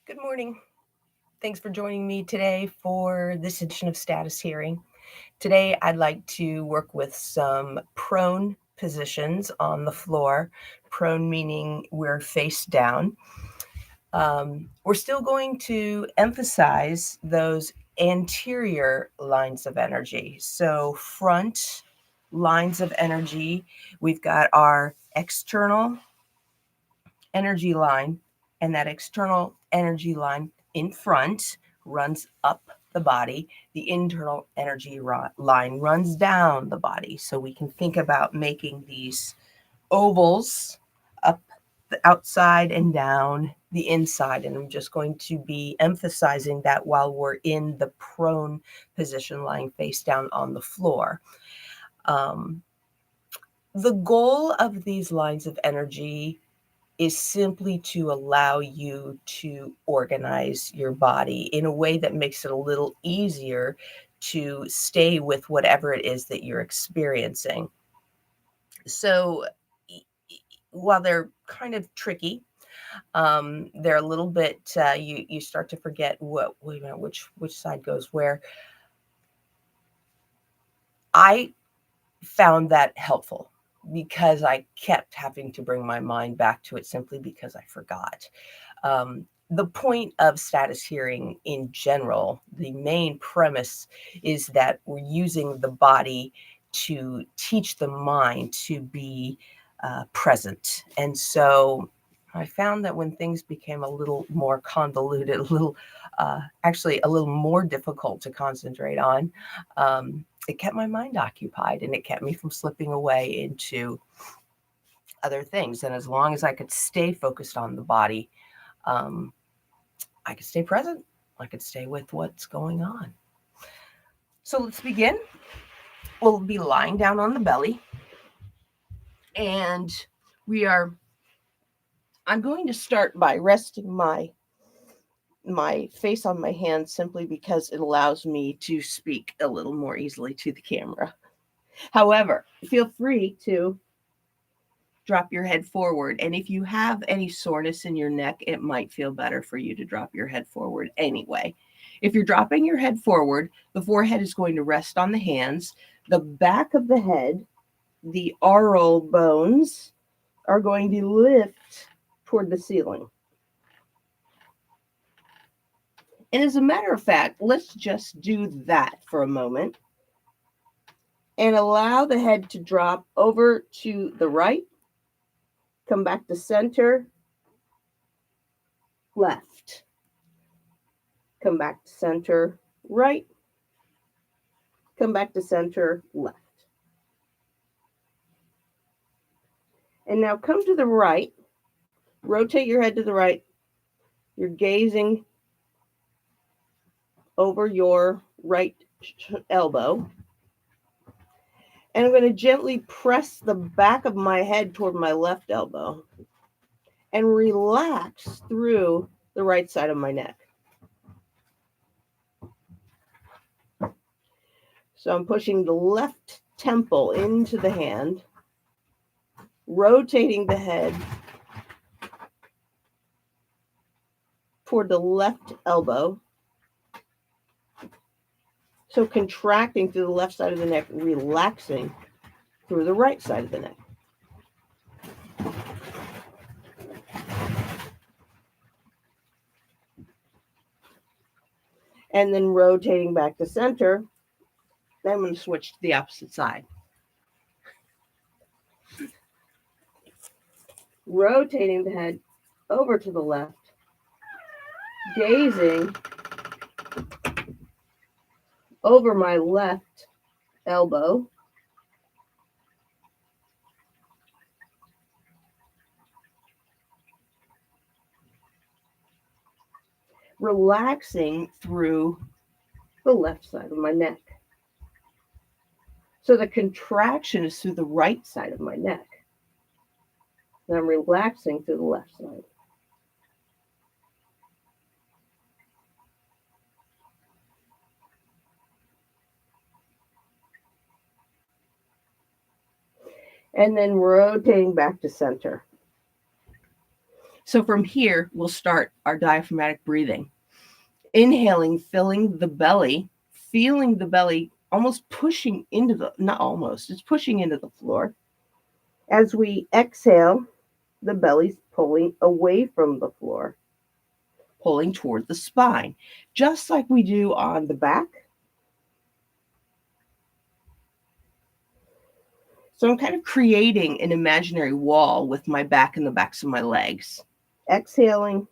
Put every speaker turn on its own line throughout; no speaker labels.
Good morning. Thanks for joining me today for this edition of Status Hearing. Today, I'd like to work with some prone positions on the floor. Prone meaning we're face down. We're still going to emphasize those anterior lines of energy. So, front lines of energy, we've got our external energy line, and that external energy line in front runs up the body. The internal energy line runs down the body. So we can think about making these ovals up the outside and down the inside. And I'm just going to be emphasizing that while we're in the prone position, lying face down on the floor. Um, the goal of these lines of energy is simply to allow you to organize your body in a way that makes it a little easier to stay with whatever it is that you're experiencing. So, while they're kind of tricky, they're a little bit. You start to forget wait a minute, which side goes where. I found that helpful because I kept having to bring my mind back to it simply because I forgot. The point of status hearing in general, the main premise is that we're using the body to teach the mind to be present. And so I found that when things became a little more convoluted, actually a little more difficult to concentrate on, it kept my mind occupied and it kept me from slipping away into other things. And as long as I could stay focused on the body, um, I could stay present. I could stay with what's going on. So let's begin. We'll be lying down on the belly. And we are, I'm going to start by resting my face on my hand simply because it allows me to speak a little more easily to the camera. However, feel free to drop your head forward. And if you have any soreness in your neck, it might feel better for you to drop your head forward anyway. If you're dropping your head forward, the forehead is going to rest on the hands. The back of the head, the aural bones, are going to lift toward the ceiling. And as a matter of fact, let's just do that for a moment and allow the head to drop over to the right, come back to center, left, come back to center, right, come back to center, left. And now come to the right, rotate your head to the right. You're gazing over your right elbow. And I'm going to gently press the back of my head toward my left elbow and relax through the right side of my neck. So I'm pushing the left temple into the hand, rotating the head toward the left elbow. So contracting through the left side of the neck, relaxing through the right side of the neck. And then rotating back to center. Then I'm going to switch to the opposite side. Rotating the head over to the left, gazing over my left elbow. Relaxing through the left side of my neck. So the contraction is through the right side of my neck. And I'm relaxing through the left side. And then rotating back to center. So from here, we'll start our diaphragmatic breathing. Inhaling, filling the belly, feeling the belly almost pushing into the, not almost, it's pushing into the floor. As we exhale, the belly's pulling away from the floor, pulling toward the spine, just like we do on the back. So I'm kind of creating an imaginary wall with my back and the backs of my legs. Exhaling,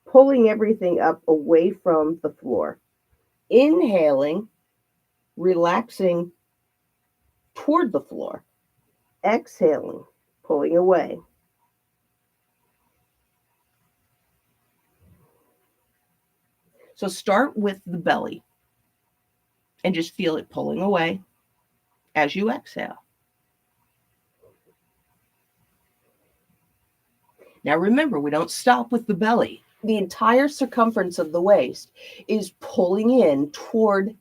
pulling everything up away from the floor. Inhaling, relaxing toward the floor. Exhaling, pulling away. So start with the belly and just feel it pulling away as you exhale. Now remember, we don't stop with the belly. The entire circumference of the waist is pulling in toward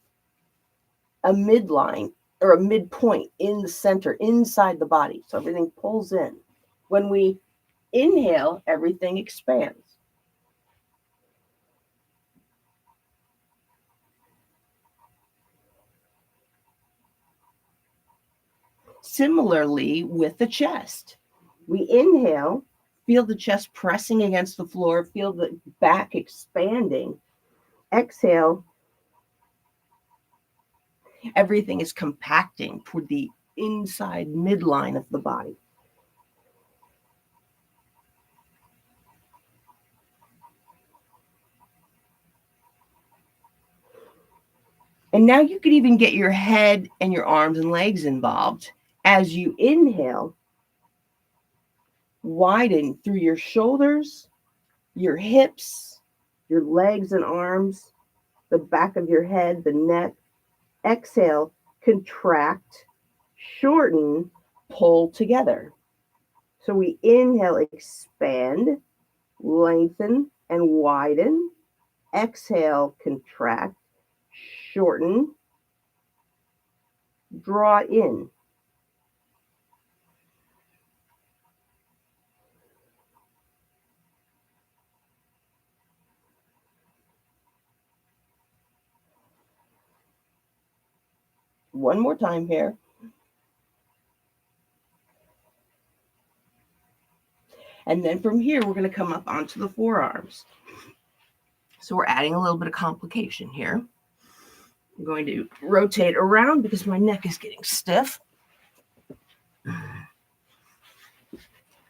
a midline or a midpoint in the center, inside the body. So everything pulls in. When we inhale, everything expands. Similarly with the chest, we inhale, feel the chest pressing against the floor, feel the back expanding. Exhale, everything is compacting toward the inside midline of the body. And now you could even get your head and your arms and legs involved. As you inhale, widen through your shoulders, your hips, your legs and arms, the back of your head, the neck. Exhale, contract, shorten, pull together. So we inhale, expand, lengthen, and widen. Exhale, contract, shorten, draw in. One more time here. And then from here, we're going to come up onto the forearms. So we're adding a little bit of complication here. I'm going to rotate around because my neck is getting stiff.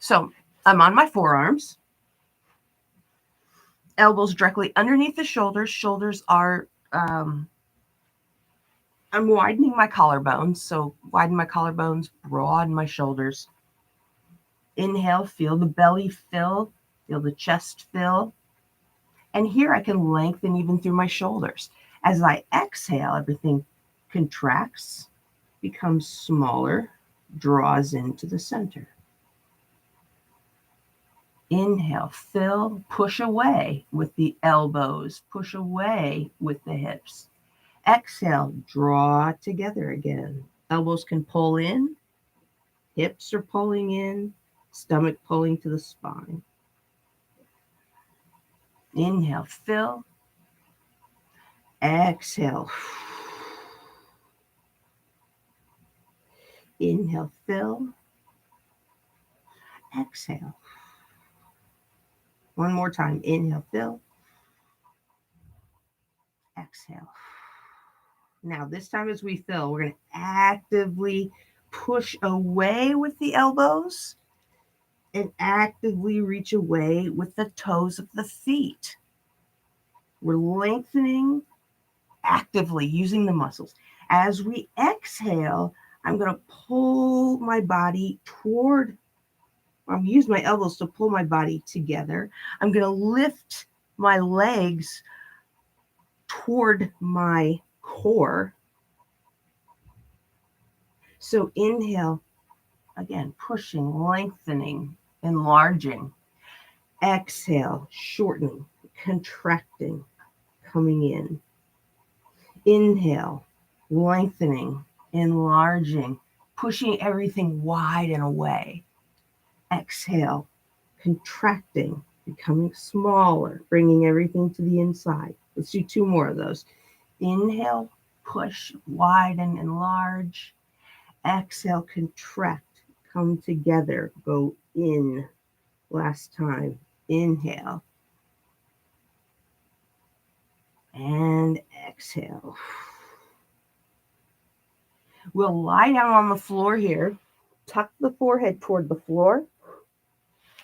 So I'm on my forearms. Elbows directly underneath the shoulders. Shoulders are, I'm widening my collarbones. So widen my collarbones, broaden my shoulders. Inhale, feel the belly fill, feel the chest fill. And here I can lengthen even through my shoulders. As I exhale, everything contracts, becomes smaller, draws into the center. Inhale, fill, push away with the elbows, push away with the hips. Exhale, draw together again. Elbows can pull in, hips are pulling in, stomach pulling to the spine. Inhale, fill. Exhale. Inhale, fill. Exhale. One more time. Inhale, fill. Exhale. Now, this time as we fill, we're going to actively push away with the elbows and actively reach away with the toes of the feet. We're lengthening actively using the muscles. As we exhale, I'm going to pull my body toward, I'm use my elbows to pull my body together. I'm going to lift my legs toward my core. So inhale, again, pushing, lengthening, enlarging. Exhale, shortening, contracting, coming in. Inhale, lengthening, enlarging, pushing everything wide and away. Exhale, contracting, becoming smaller, bringing everything to the inside. Let's do 2 more of those. Inhale, push, widen, enlarge. Exhale, contract, come together, go in. Last time. Inhale. And exhale. We'll lie down on the floor here. Tuck the forehead toward the floor.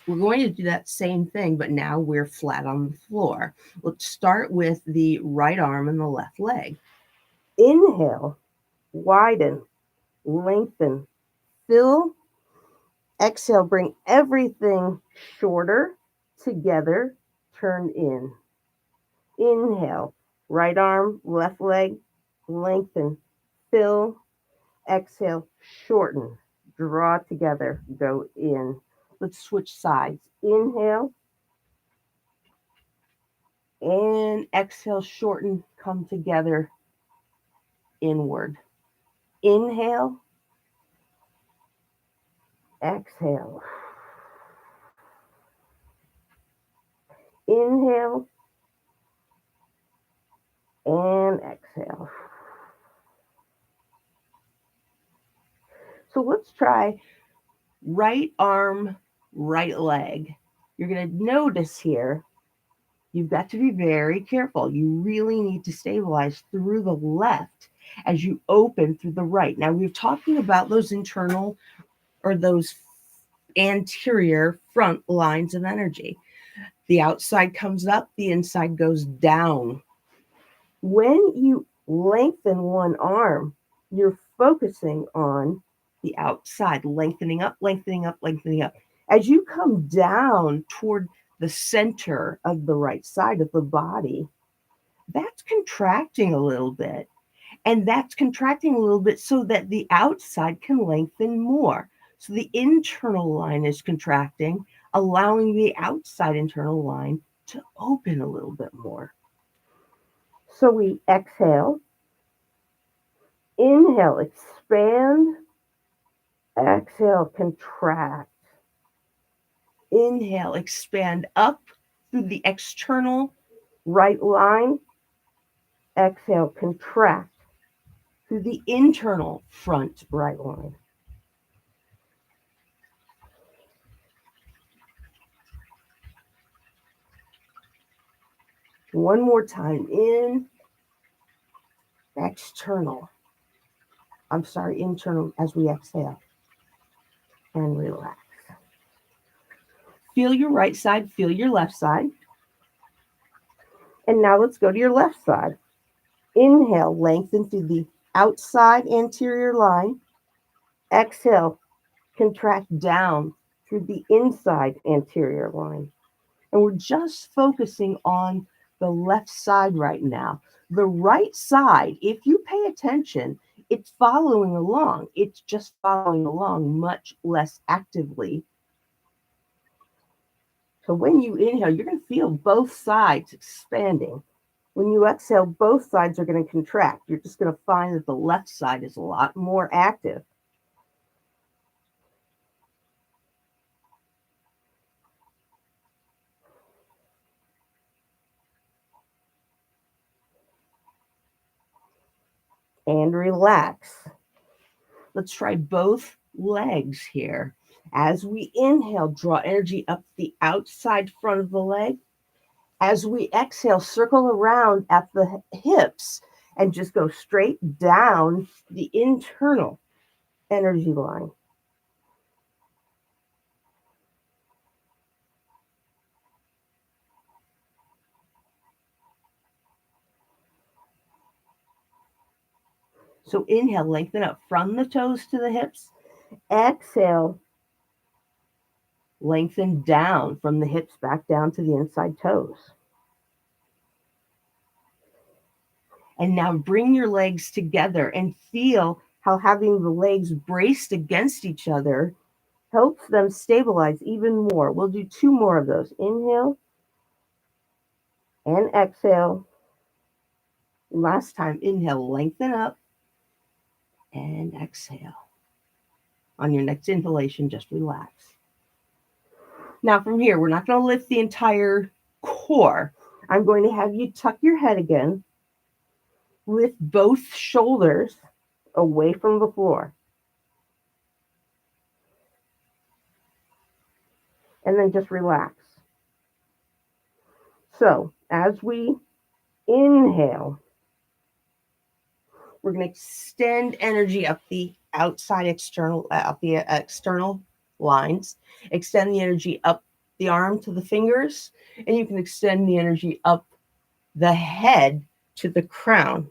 We're going to do that same thing, but now we're flat on the floor. Let's start with the right arm and the left leg. Inhale, widen, lengthen, fill. Exhale, bring everything shorter, together, turn in. Inhale, right arm, left leg, lengthen, fill. Exhale, shorten, draw together, go in. Let's switch sides. Inhale. And exhale, shorten, come together, inward. Inhale. Exhale. Inhale. And exhale. So let's try right arm, right leg. You're going to notice here, you've got to be very careful. You really need to stabilize through the left as you open through the right. Now, we're talking about those internal or those anterior front lines of energy. The outside comes up, the inside goes down. When you lengthen one arm, you're focusing on the outside, lengthening up, lengthening up, lengthening up. As you come down toward the center of the right side of the body, that's contracting a little bit. And that's contracting a little bit so that the outside can lengthen more. So the internal line is contracting, allowing the outside internal line to open a little bit more. So we exhale, inhale, expand, exhale, contract. Inhale, expand up through the external right line. Exhale, contract through the internal front right line. One more time, in, external. Internal as we exhale. And relax. Feel your right side, feel your left side. And now let's go to your left side. Inhale, lengthen through the outside anterior line. Exhale, contract down through the inside anterior line. And we're just focusing on the left side right now. The right side, if you pay attention, it's following along. It's just following along much less actively. So when you inhale, you're going to feel both sides expanding. When you exhale, both sides are going to contract. You're just going to find that the left side is a lot more active. And relax. Let's try both legs here. As we inhale, draw energy up the outside front of the leg. As we exhale, circle around at the hips and just go straight down the internal energy line. So inhale, lengthen up from the toes to the hips. Exhale, lengthen down from the hips back down to the inside toes. And now bring your legs together and feel how having the legs braced against each other helps them stabilize even more. We'll do 2 more of those. Inhale and exhale. Last time, inhale, lengthen up and exhale. On your next inhalation, just relax. Now from here, we're not going to lift the entire core. I'm going to have you tuck your head again, lift both shoulders away from the floor, and then just relax. So as we inhale, we're going to extend energy up the outside external lines, extend the energy up the arm to the fingers, and you can extend the energy up the head to the crown.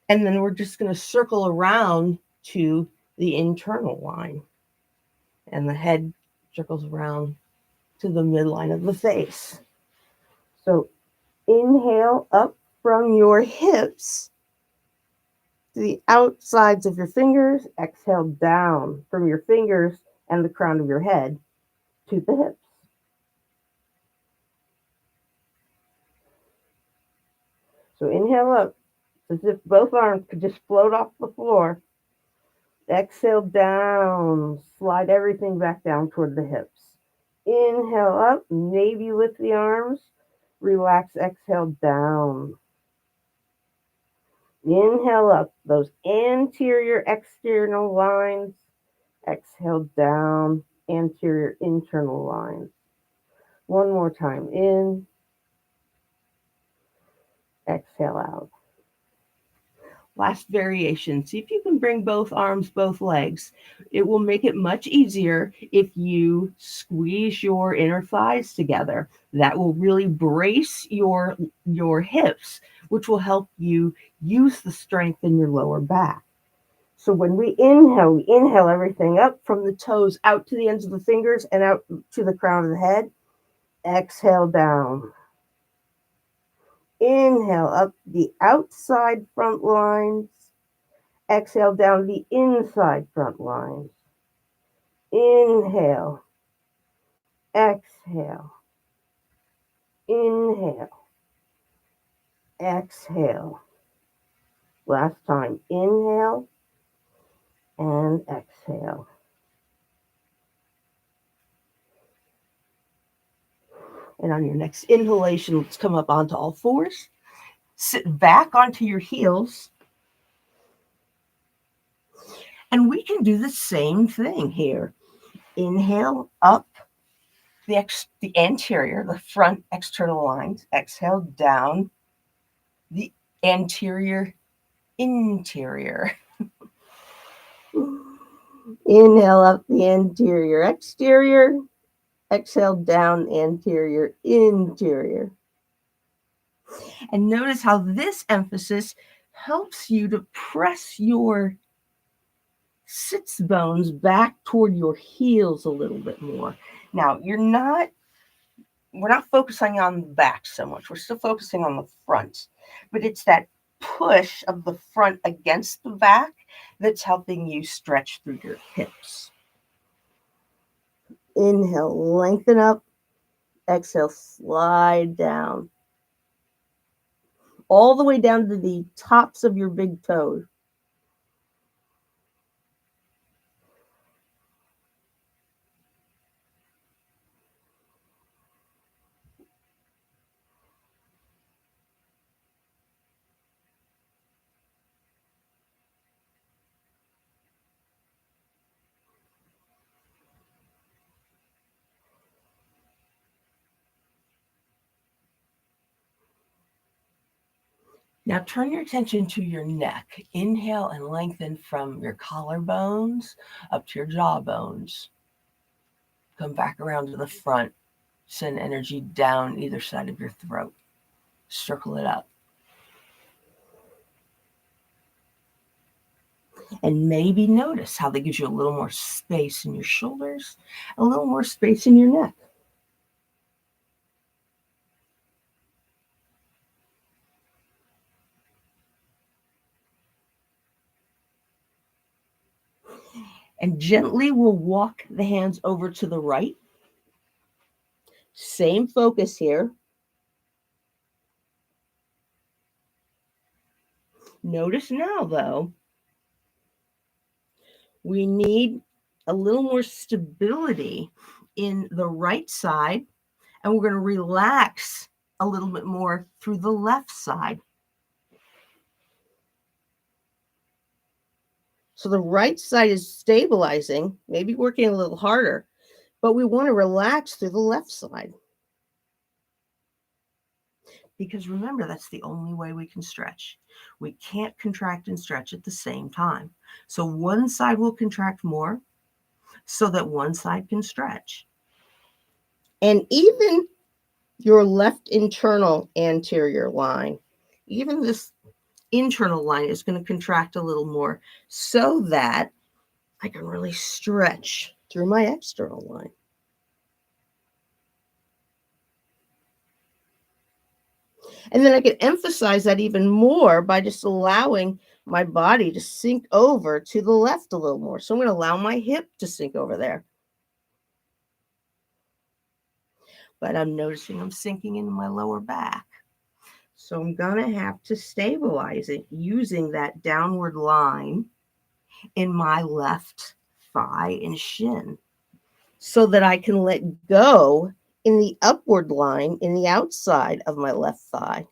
And then we're just going to circle around to the internal line. And the head circles around to the midline of the face. So inhale up from your hips to the outsides of your fingers. Exhale down from your fingers and the crown of your head to the hips. So inhale up as if both arms could just float off the floor. Exhale down, slide everything back down toward the hips. Inhale up, maybe lift the arms, relax, exhale down. Inhale up, those anterior external lines. Exhale down, anterior internal lines. One more time, in. Exhale out. Last variation. See if you can bring both arms, both legs. It will make it much easier if you squeeze your inner thighs together. That will really brace your hips, which will help you use the strength in your lower back. So when we inhale everything up from the toes out to the ends of the fingers and out to the crown of the head. Exhale down. Inhale up the outside front lines. Exhale down the inside front lines. Inhale. Exhale. Inhale. Exhale. Last time. Inhale and exhale. And on your next inhalation, let's come up onto all fours. Sit back onto your heels. And we can do the same thing here. Inhale up the anterior, the front external lines. Exhale down the anterior, interior. Inhale up the anterior, exterior. Exhale down anterior, interior. And notice how this emphasis helps you to press your sits bones back toward your heels a little bit more. Now, we're not focusing on the back so much. We're still focusing on the front. But it's that push of the front against the back that's helping you stretch through your hips. Inhale, lengthen up. Exhale, slide down. All the way down to the tops of your big toes. Now turn your attention to your neck. Inhale and lengthen from your collarbones up to your jawbones. Come back around to the front. Send energy down either side of your throat. Circle it up. And maybe notice how that gives you a little more space in your shoulders, a little more space in your neck. And gently we'll walk the hands over to the right. Same focus here. Notice now, though, we need a little more stability in the right side, and we're going to relax a little bit more through the left side. So the right side is stabilizing, maybe working a little harder, but we want to relax through the left side. Because remember, that's the only way we can stretch. We can't contract and stretch at the same time. So one side will contract more so that one side can stretch. And even your left internal anterior line, even this internal line is going to contract a little more so that I can really stretch through my external line. And then I can emphasize that even more by just allowing my body to sink over to the left a little more. So I'm going to allow my hip to sink over there. But I'm noticing I'm sinking into my lower back. So I'm going to have to stabilize it using that downward line in my left thigh and shin so that I can let go in the upward line in the outside of my left thigh.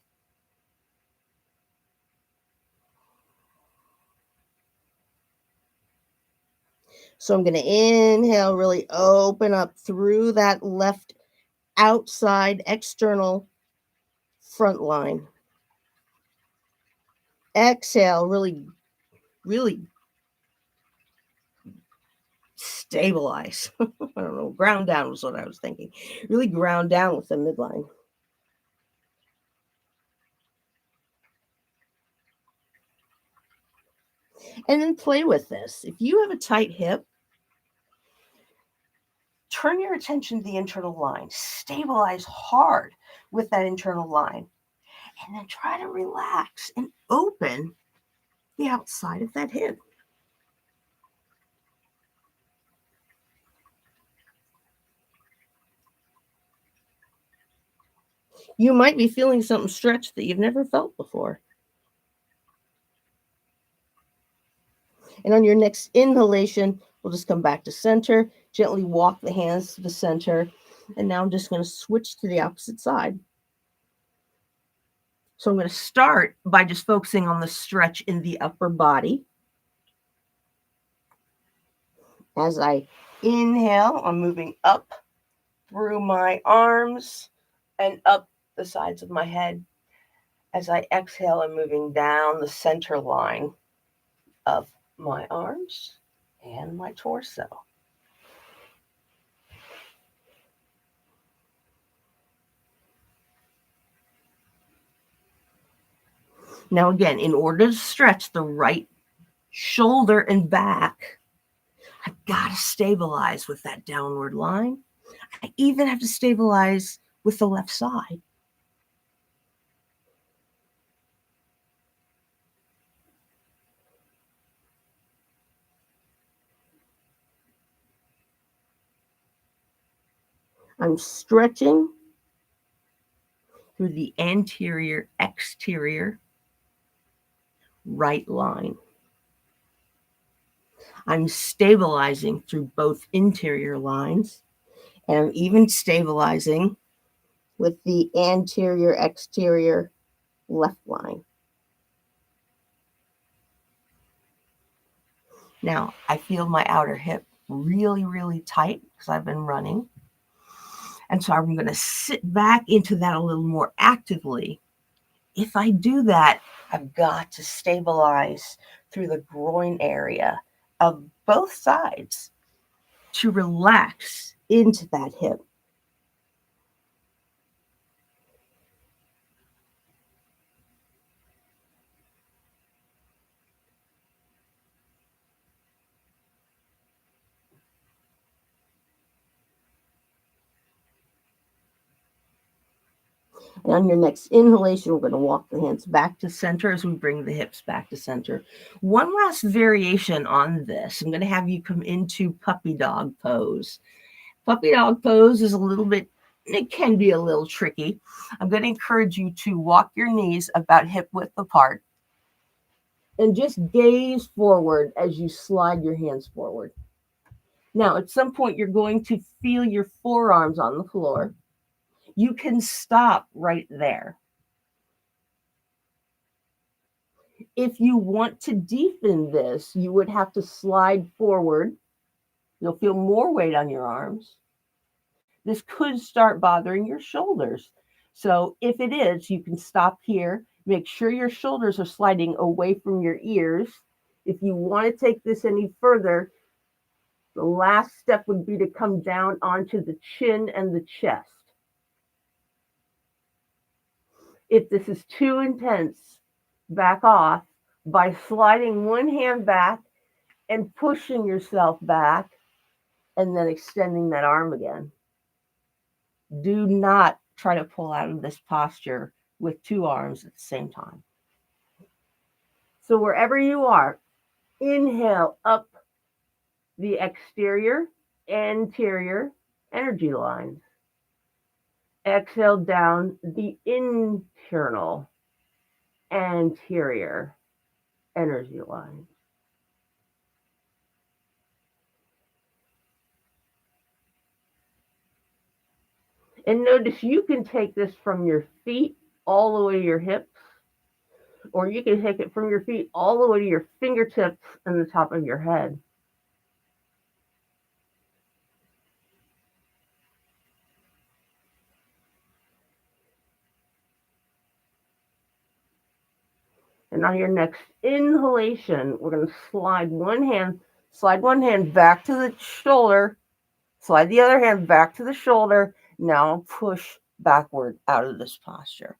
So I'm going to inhale, really open up through that left outside external front line. Exhale, really, really stabilize. I don't know, ground down was what I was thinking. Really ground down with the midline. And then play with this. If you have a tight hip, turn your attention to the internal line. Stabilize hard with that internal line. And then try to relax and open the outside of that hip. You might be feeling something stretched that you've never felt before. And on your next inhalation, we'll just come back to center, gently walk the hands to the center. And now I'm just going to switch to the opposite side. So I'm going to start by just focusing on the stretch in the upper body. As I inhale, I'm moving up through my arms and up the sides of my head. As I exhale, I'm moving down the center line of my arms and my torso. Now again, in order to stretch the right shoulder and back, I've got to stabilize with that downward line. I even have to stabilize with the left side. I'm stretching through the anterior, exterior right line. I'm stabilizing through both interior lines, and I'm even stabilizing with the anterior, exterior left line. Now, I feel my outer hip really, really tight because I've been running. And so I'm going to sit back into that a little more actively. If I do that, I've got to stabilize through the groin area of both sides to relax into that hip. And on your next inhalation, we're going to walk the hands back to center as we bring the hips back to center. One last variation on this. I'm going to have you come into puppy dog pose. Puppy dog pose is a little bit, it can be a little tricky. I'm going to encourage you to walk your knees about hip width apart and just gaze forward as you slide your hands forward. Now, at some point, you're going to feel your forearms on the floor. You can stop right there. If you want to deepen this, you would have to slide forward. You'll feel more weight on your arms. This could start bothering your shoulders. So if it is, you can stop here. Make sure your shoulders are sliding away from your ears. If you want to take this any further, the last step would be to come down onto the chin and the chest. If this is too intense, back off by sliding one hand back and pushing yourself back and then extending that arm again. Do not try to pull out of this posture with two arms at the same time. So wherever you are, inhale up the exterior, anterior energy lines. Exhale down the internal, anterior energy lines. And notice you can take this from your feet all the way to your hips, or you can take it from your feet all the way to your fingertips and the top of your head. And on your next inhalation, we're going to slide one hand back to the shoulder, slide the other hand back to the shoulder. Now push backward out of this posture.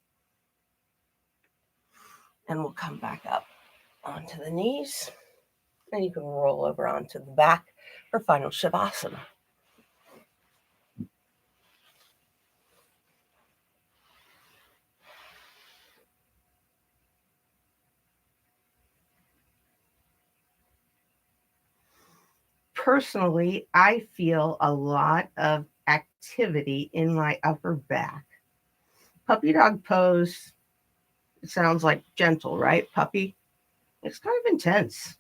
And we'll come back up onto the knees. And you can roll over onto the back for final Shavasana. Personally, I feel a lot of activity in my upper back. Puppy dog pose, it sounds like gentle, right? Puppy. It's kind of intense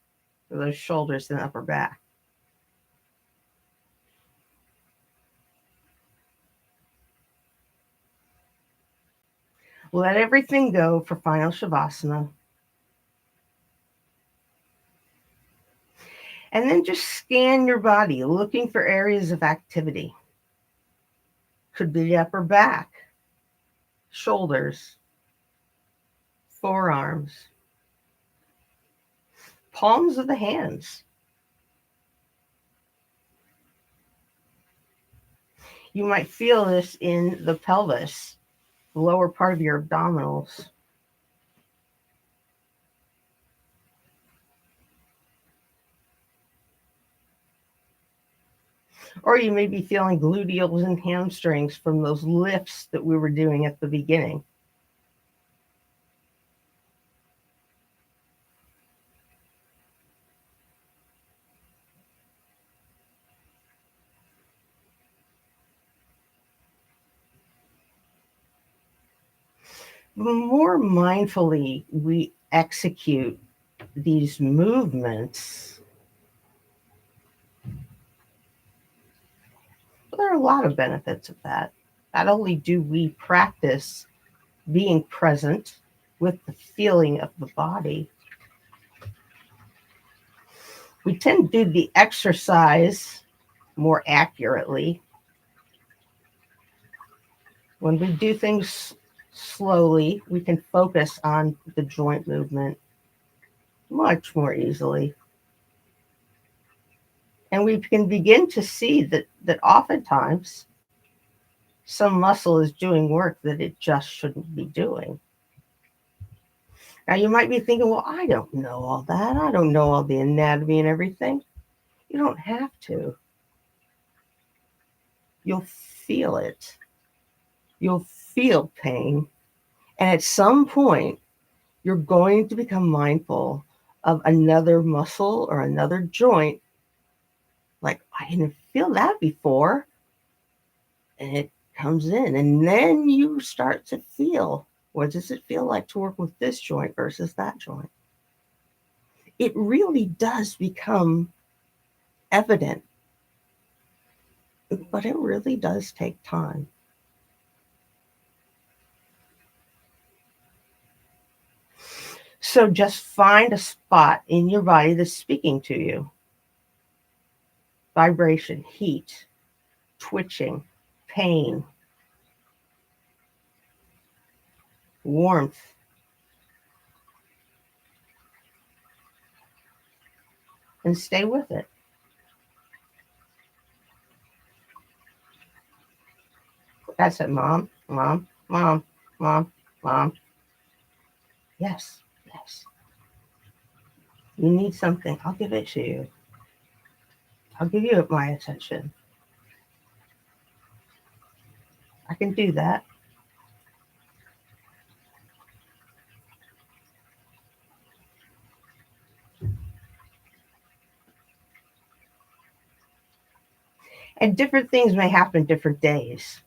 for those shoulders and upper back. Let everything go for final Shavasana. And then just scan your body, looking for areas of activity. Could be the upper back, shoulders, forearms, palms of the hands. You might feel this in the pelvis, the lower part of your abdominals. Or you may be feeling gluteals and hamstrings from those lifts that we were doing at the beginning. The more mindfully we execute these movements, there are a lot of benefits of that. Not only do we practice being present with the feeling of the body, we tend to do the exercise more accurately when we do things slowly. We can focus on the joint movement much more easily. And we can begin to see that oftentimes some muscle is doing work that it just shouldn't be doing. Now you might be thinking, well, I don't know all that. I don't know all the anatomy and everything. You don't have to. You'll feel it. You'll feel pain. And at some point, you're going to become mindful of another muscle or another joint. Like, I didn't feel that before. And it comes in. And then you start to feel, what does it feel like to work with this joint versus that joint? It really does become evident but it really does take time. So just find a spot in your body that's speaking to you. Vibration, heat, twitching, pain, warmth, and stay with it. That's it, mom, mom, mom, mom, mom. Yes, yes. You need something. I'll give it to you. I'll give you my attention. I can do that. And different things may happen different days.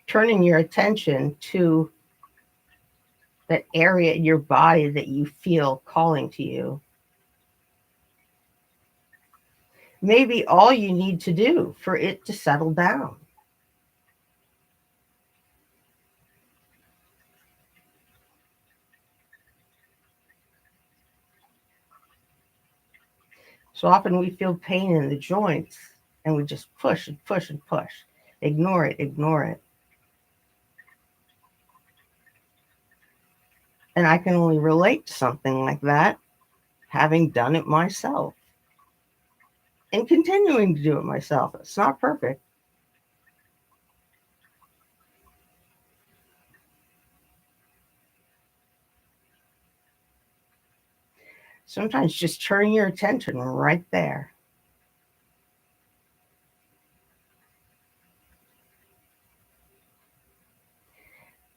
Turning your attention to that area in your body that you feel calling to you may be all you need to do for it to settle down. So often we feel pain in the joints and we just push and push and push. Ignore it, ignore it. And I can only relate to something like that, having done it myself and continuing to do it myself. It's not perfect. Sometimes just turning your attention right there.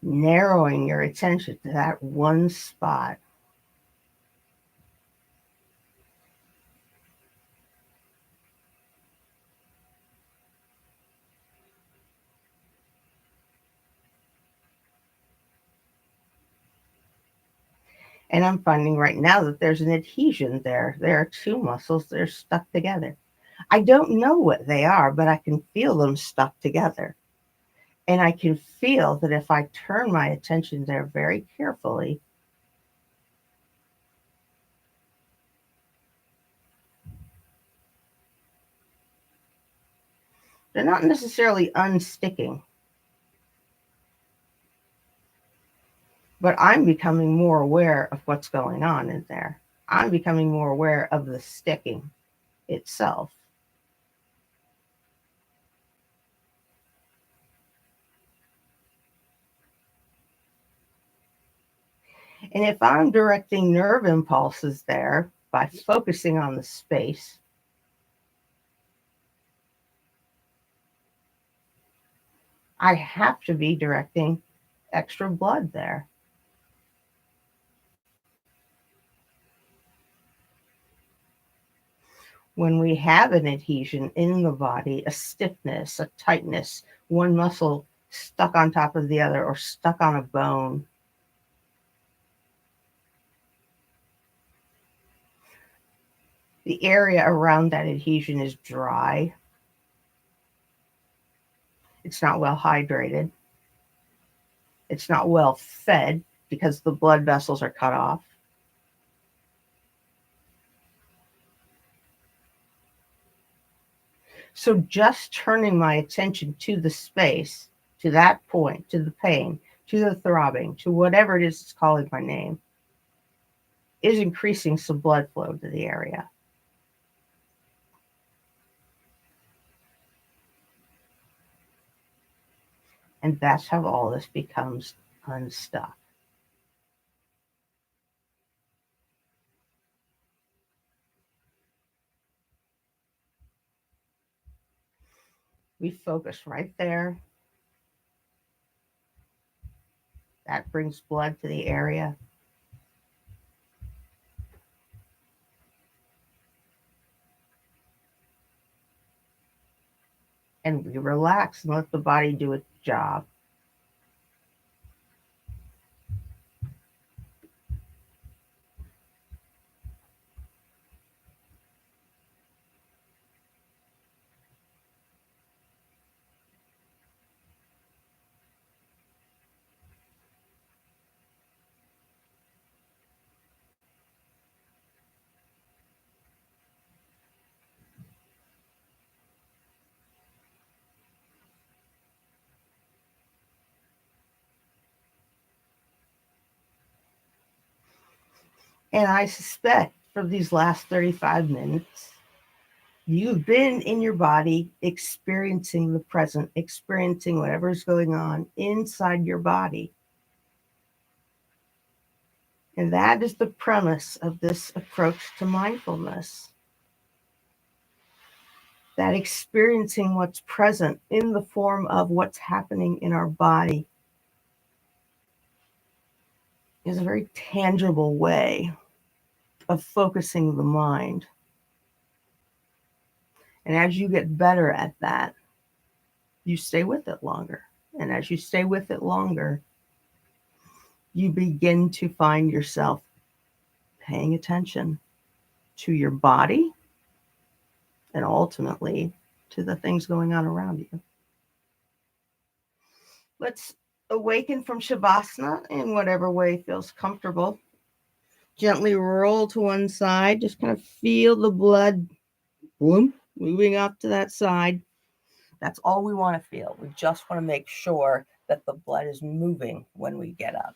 Narrowing your attention to that one spot. And I'm finding right now that there's an adhesion there. There are two muscles that are stuck together. I don't know what they are, but I can feel them stuck together. And I can feel that if I turn my attention there very carefully, they're not necessarily unsticking, but I'm becoming more aware of what's going on in there. I'm becoming more aware of the sticking itself. And if I'm directing nerve impulses there by focusing on the space, I have to be directing extra blood there. When we have an adhesion in the body, a stiffness, a tightness, one muscle stuck on top of the other or stuck on a bone, the area around that adhesion is dry. It's not well hydrated. It's not well fed because the blood vessels are cut off. So just turning my attention to the space, to that point, to the pain, to the throbbing, to whatever it is that's calling my name, is increasing some blood flow to the area. And that's how all this becomes unstuck. We focus right there. That brings blood to the area. And we relax and let the body do its job. And I suspect for these last 35 minutes, you've been in your body experiencing the present, experiencing whatever's going on inside your body. And that is the premise of this approach to mindfulness. That experiencing what's present in the form of what's happening in our body is a very tangible way of focusing the mind. And as you get better at that, you stay with it longer. And as you stay with it longer, you begin to find yourself paying attention to your body and ultimately to the things going on around you. Let's awaken from Shavasana in whatever way feels comfortable. Gently roll to one side. Just kind of feel the blood boom, moving up to that side. That's all we want to feel. We just want to make sure that the blood is moving when we get up.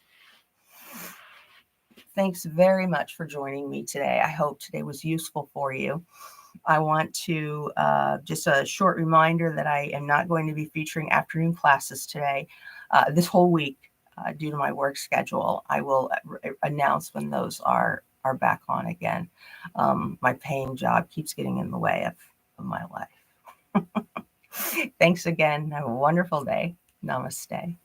Thanks very much for joining me today. I hope today was useful for you. I want to just a short reminder that I am not going to be featuring afternoon classes today. This whole week, due to my work schedule, I will announce when those are back on again. My paying job keeps getting in the way of my life. Thanks again. Have a wonderful day. Namaste.